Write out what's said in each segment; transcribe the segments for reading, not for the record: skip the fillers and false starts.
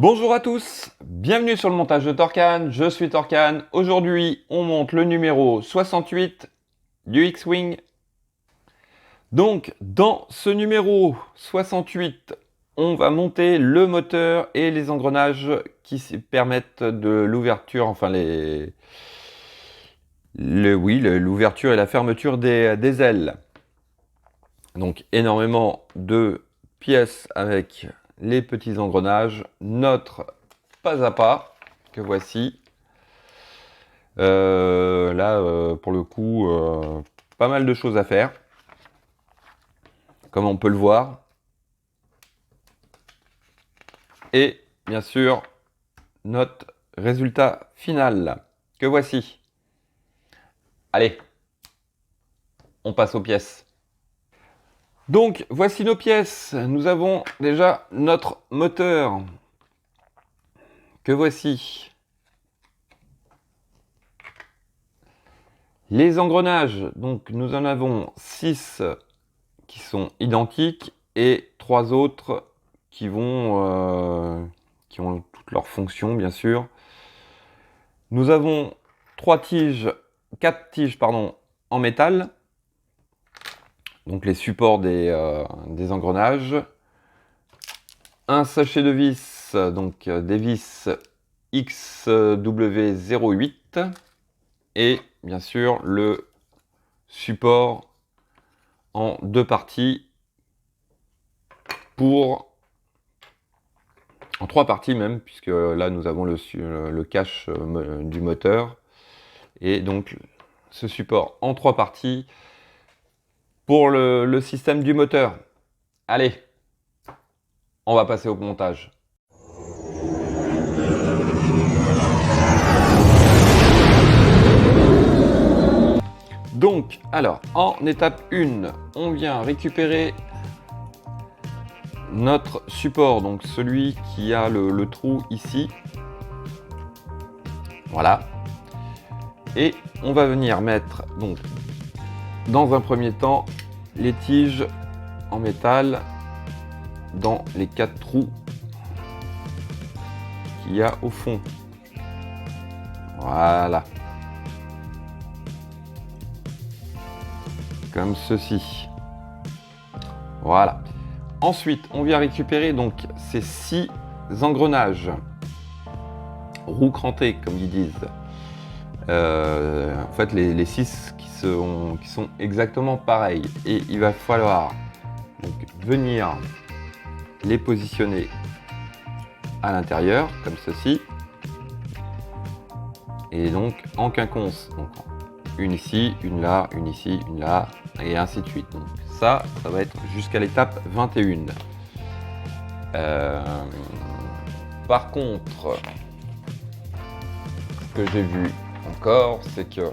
Bonjour à tous, bienvenue sur le montage de Torcan, je suis Torcan. Aujourd'hui, on monte le numéro 68 du X-Wing. Donc, dans ce numéro 68, on va monter le moteur et les engrenages qui permettent de l'ouverture, enfin l'ouverture et la fermeture des ailes. Donc, énormément de pièces avec les petits engrenages, notre pas à pas que voici. Là, pour le coup, pas mal de choses à faire, comme on peut le voir. Et bien sûr, notre résultat final que voici. Allez, on passe aux pièces. Donc, voici nos pièces. Nous avons déjà notre moteur que voici. Les engrenages, donc nous en avons 6 qui sont identiques et 3 autres qui ont toutes leurs fonctions, bien sûr. Nous avons 4 tiges en métal, donc les supports des engrenages. Un sachet de vis, donc des vis XW08 et bien sûr le support en 2 parties en 3 parties même, puisque là nous avons le cache du moteur et donc ce support en 3 parties pour le système du moteur. Allez, on va passer au montage. Donc, alors, en étape 1, on vient récupérer notre support, donc celui qui a le trou ici. Voilà. Et on va venir mettre, donc, dans un premier temps, les tiges en métal dans les 4 trous qu'il y a au fond. Voilà. Comme ceci. Voilà. Ensuite, on vient récupérer donc ces 6 engrenages roue crantée, comme ils disent. En fait, les 6 qui sont exactement pareils. Et il va falloir donc venir les positionner à l'intérieur, comme ceci. Et donc en quinconce. Donc, une ici, une là, une ici, une là, et ainsi de suite. Donc ça va être jusqu'à l'étape 21. Par contre, ce que j'ai vu encore, c'est que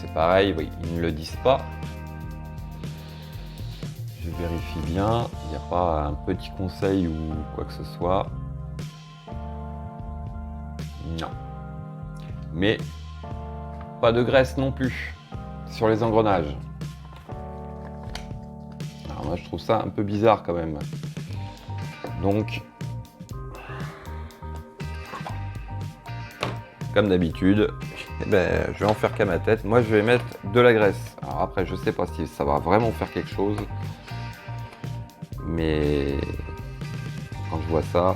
c'est pareil, oui, ils ne le disent pas. Je vérifie bien, il n'y a pas un petit conseil ou quoi que ce soit. Non. Mais pas de graisse non plus sur les engrenages. Alors moi je trouve ça un peu bizarre quand même. Donc, comme d'habitude, je vais en faire qu'à ma tête. Moi je vais mettre de la graisse. Alors après je sais pas si ça va vraiment faire quelque chose. Mais quand je vois ça,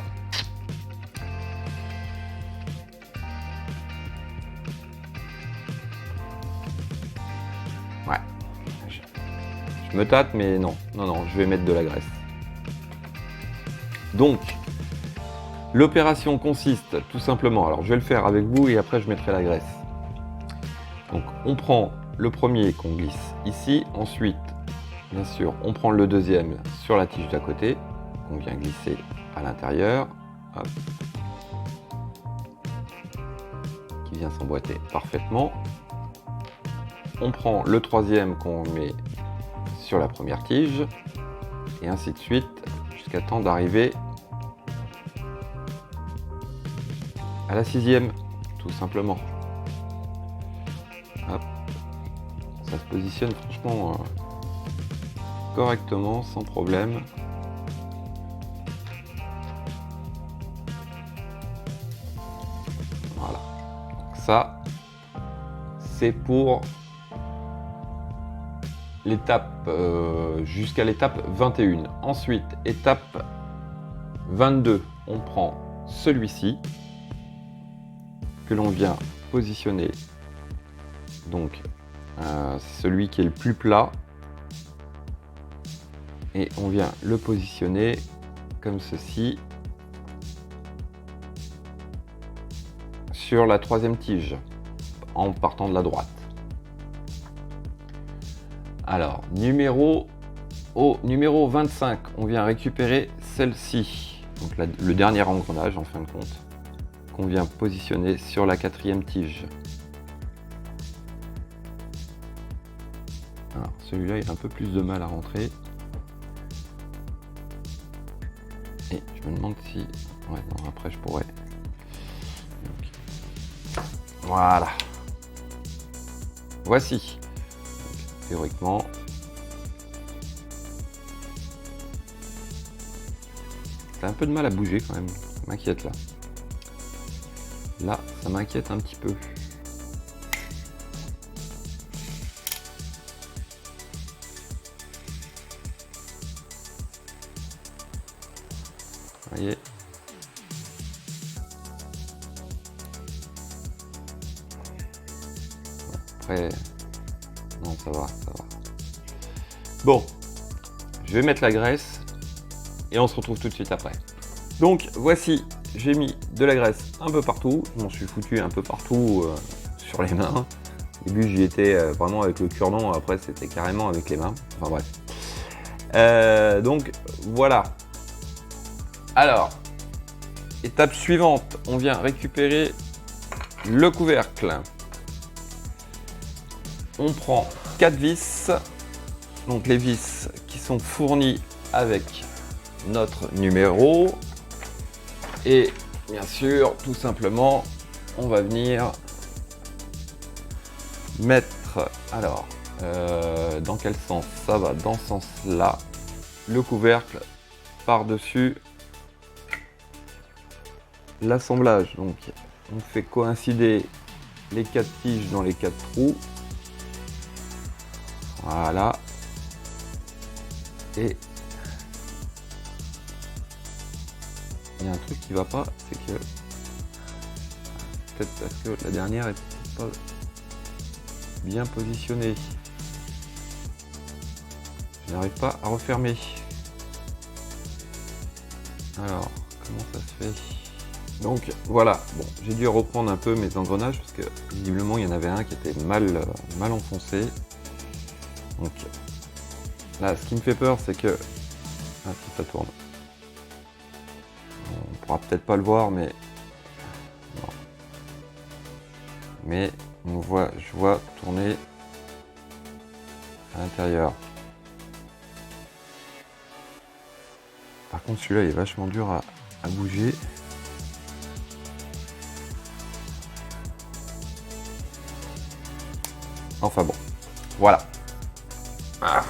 ouais, je me tâte, mais non, je vais mettre de la graisse. Donc, l'opération consiste tout simplement, alors je vais le faire avec vous et après je mettrai la graisse. Donc, on prend le premier qu'on glisse ici, ensuite, bien sûr, on prend le deuxième sur la tige d'à côté, qu'on vient glisser à l'intérieur, qui vient s'emboîter parfaitement. On prend le troisième qu'on met sur la première tige, et ainsi de suite, jusqu'à temps d'arriver à la 6e, tout simplement. Hop. Ça se positionne franchement correctement, sans problème. ça, c'est pour l'étape jusqu'à l'étape 21. Ensuite, étape 22, on prend celui-ci que l'on vient positionner, donc celui qui est le plus plat, et on vient le positionner comme ceci sur la troisième tige en partant de la droite. Alors, numéro 25, on vient récupérer celle-ci, donc le dernier engrenage en fin de compte, qu'on vient positionner sur la quatrième tige. Alors, celui-là, il a un peu plus de mal à rentrer. Et je me demande si... Ouais, non, après je pourrais... Donc, voilà. Voici. Donc, théoriquement... Ça a un peu de mal à bouger quand même. Ça m'inquiète là. Là, ça m'inquiète un petit peu. Vous voyez. Après, non, ça va, ça va. Bon, je vais mettre la graisse et on se retrouve tout de suite après. Donc voici, j'ai mis de la graisse un peu partout. Je m'en suis foutu un peu partout sur les mains. Au début, j'y étais vraiment avec le cure-dent. Après, c'était carrément avec les mains. Enfin bref. Donc voilà. Alors, étape suivante, on vient récupérer le couvercle. On prend 4 vis, donc les vis qui sont fournies avec notre numéro. Et bien sûr, tout simplement, on va venir mettre, alors, dans quel sens ça va? Dans ce sens-là, le couvercle par-dessus l'assemblage. Donc on fait coïncider les 4 tiges dans les 4 trous. Voilà. Et il y a un truc qui va pas, c'est que peut-être parce que la dernière est pas bien positionnée. Je n'arrive pas à refermer. Alors, comment ça se fait? Donc voilà, bon, j'ai dû reprendre un peu mes engrenages parce que visiblement il y en avait un qui était mal enfoncé. Donc là, ce qui me fait peur, c'est que ah, si ça tourne, on pourra peut-être pas le voir, mais non. Mais je vois tourner à l'intérieur. Par contre, celui-là, il est vachement dur à bouger. Enfin bon, voilà. Ah.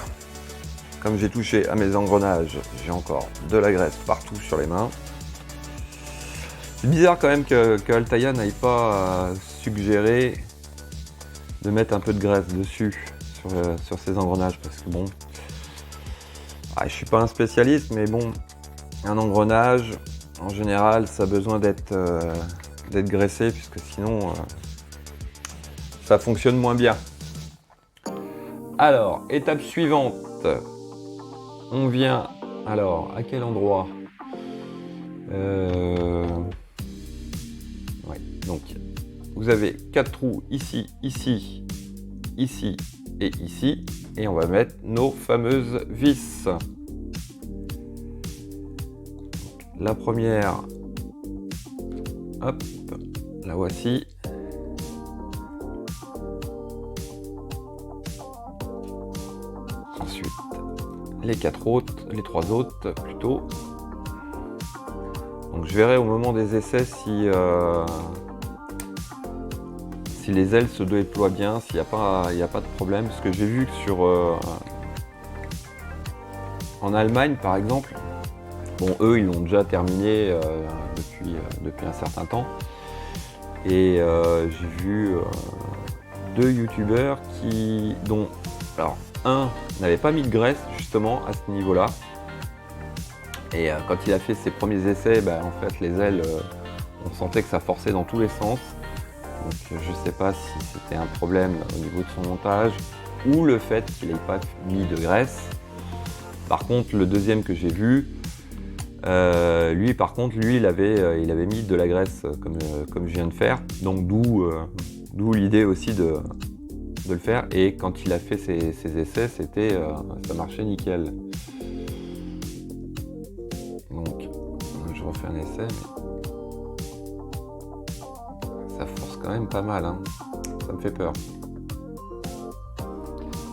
Comme j'ai touché à mes engrenages, j'ai encore de la graisse partout sur les mains. C'est bizarre quand même que Altaïa n'aille pas suggérer de mettre un peu de graisse dessus sur ces engrenages, parce que bon, je suis pas un spécialiste, mais bon, un engrenage en général ça a besoin d'être graissé, puisque sinon ça fonctionne moins bien. Alors, étape suivante, on vient, alors à quel endroit? Ouais, donc vous avez 4 trous ici, ici, ici et ici, et on va mettre nos fameuses vis. La première, hop, la voici. Ensuite, les 4 autres, les 3 autres plutôt. Donc je verrai au moment des essais si les ailes se déploient bien, s'il n'y a pas de problème. Parce que j'ai vu que en Allemagne par exemple, bon eux ils l'ont déjà terminé depuis un certain temps. Et j'ai vu 2 youtubeurs dont alors un n'avait pas mis de graisse justement à ce niveau-là. Et quand il a fait ses premiers essais, en fait les ailes, on sentait que ça forçait dans tous les sens. Donc je sais pas si c'était un problème au niveau de son montage ou le fait qu'il n'ait pas mis de graisse. Par contre, le deuxième que j'ai vu, lui il avait mis de la graisse comme je viens de faire. Donc d'où l'idée aussi de le faire. Et quand il a fait ses essais, ça marchait nickel. Donc je refais un essai, mais ça force quand même pas mal, hein. Ça me fait peur.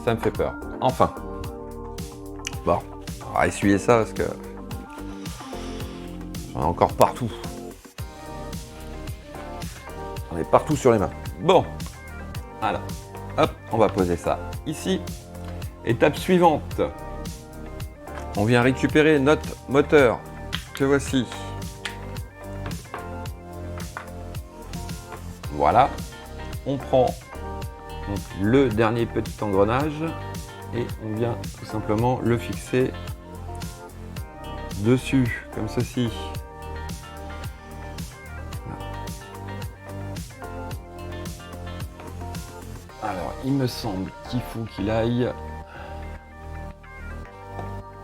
Ça me fait peur. Enfin. Bon, on va essuyer ça parce que j'en ai encore partout. J'en ai partout sur les mains. Bon, voilà. Hop, on va poser ça ici. Étape suivante. On vient récupérer notre moteur. Que voici. Voilà. On prend donc le dernier petit engrenage et on vient tout simplement le fixer dessus, comme ceci. Alors, il me semble qu'il faut qu'il aille...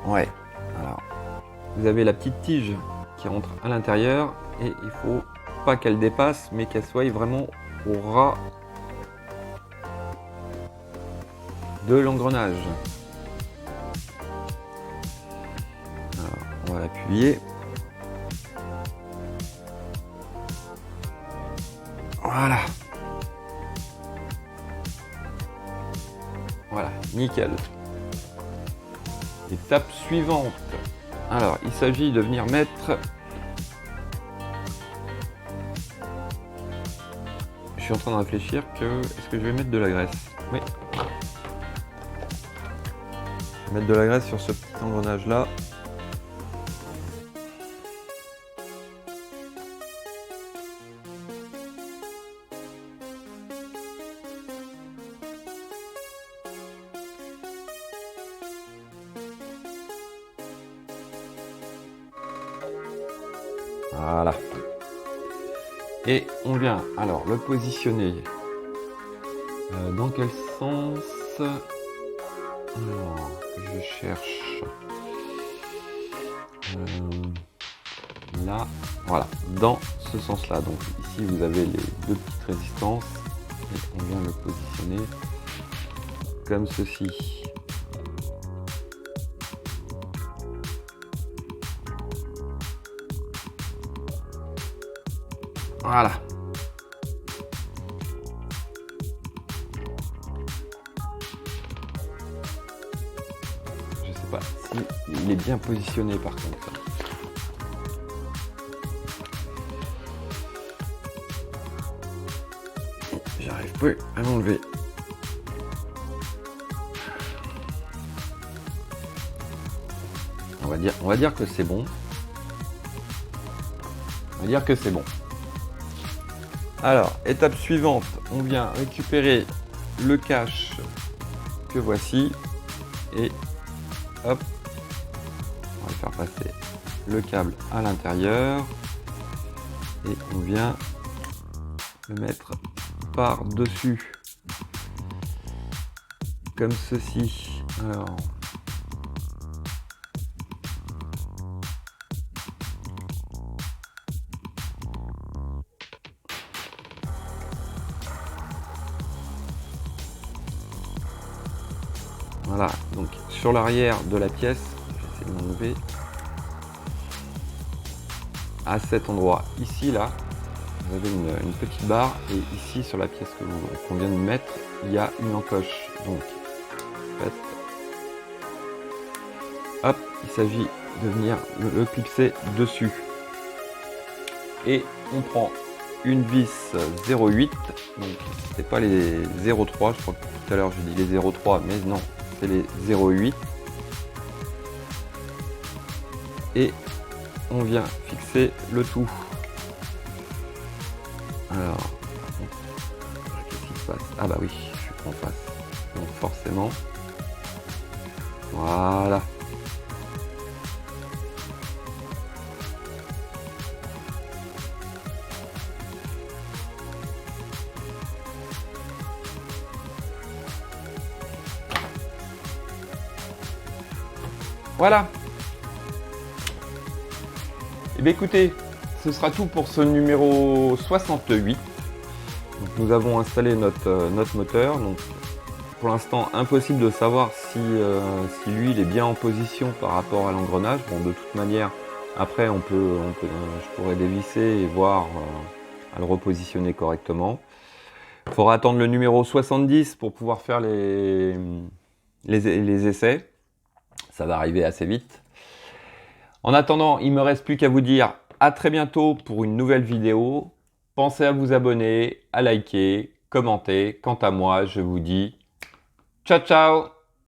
Ouais, alors, vous avez la petite tige qui rentre à l'intérieur et il faut pas qu'elle dépasse, mais qu'elle soit vraiment au ras de l'engrenage. Alors, on va l'appuyer. Voilà. Voilà, nickel. Étape suivante. Alors, il s'agit de venir mettre... Je suis en train de réfléchir que... Est-ce que je vais mettre de la graisse? Oui. Je vais mettre de la graisse sur ce petit engrenage là. Voilà. Et on vient alors le positionner dans quel sens? Alors, je cherche là, voilà, dans ce sens là. Donc ici vous avez les deux petites résistances et on vient le positionner comme ceci. Voilà. Je sais pas si il est bien positionné par contre. J'arrive plus à m'enlever. On va dire que c'est bon. On va dire que c'est bon. Alors, étape suivante, on vient récupérer le cache que voici et hop, on va faire passer le câble à l'intérieur et on vient le mettre par-dessus comme ceci. Alors, voilà, donc sur l'arrière de la pièce, je vais essayer de m'enlever, à cet endroit ici là, vous avez une petite barre et ici sur la pièce qu'on vient de mettre, il y a une encoche. Donc, en fait, hop, il s'agit de venir le clipser dessus. Et on prend une vis 0,8, donc c'était pas les 0,3, je crois que tout à l'heure j'ai dit les 0,3, mais non, c'est les 0,8. Et on vient fixer le tout. Alors, Ah bah oui, je suis pas en face. Donc forcément. Voilà. Voilà. Et bien écoutez, ce sera tout pour ce numéro 68. Donc, nous avons installé notre moteur. Donc, pour l'instant, impossible de savoir si lui il est bien en position par rapport à l'engrenage. Bon, de toute manière, après je pourrais dévisser et voir à le repositionner correctement. Il faudra attendre le numéro 70 pour pouvoir faire les essais. Ça va arriver assez vite. En attendant, il ne me reste plus qu'à vous dire à très bientôt pour une nouvelle vidéo. Pensez à vous abonner, à liker, commenter. Quant à moi, je vous dis ciao ciao!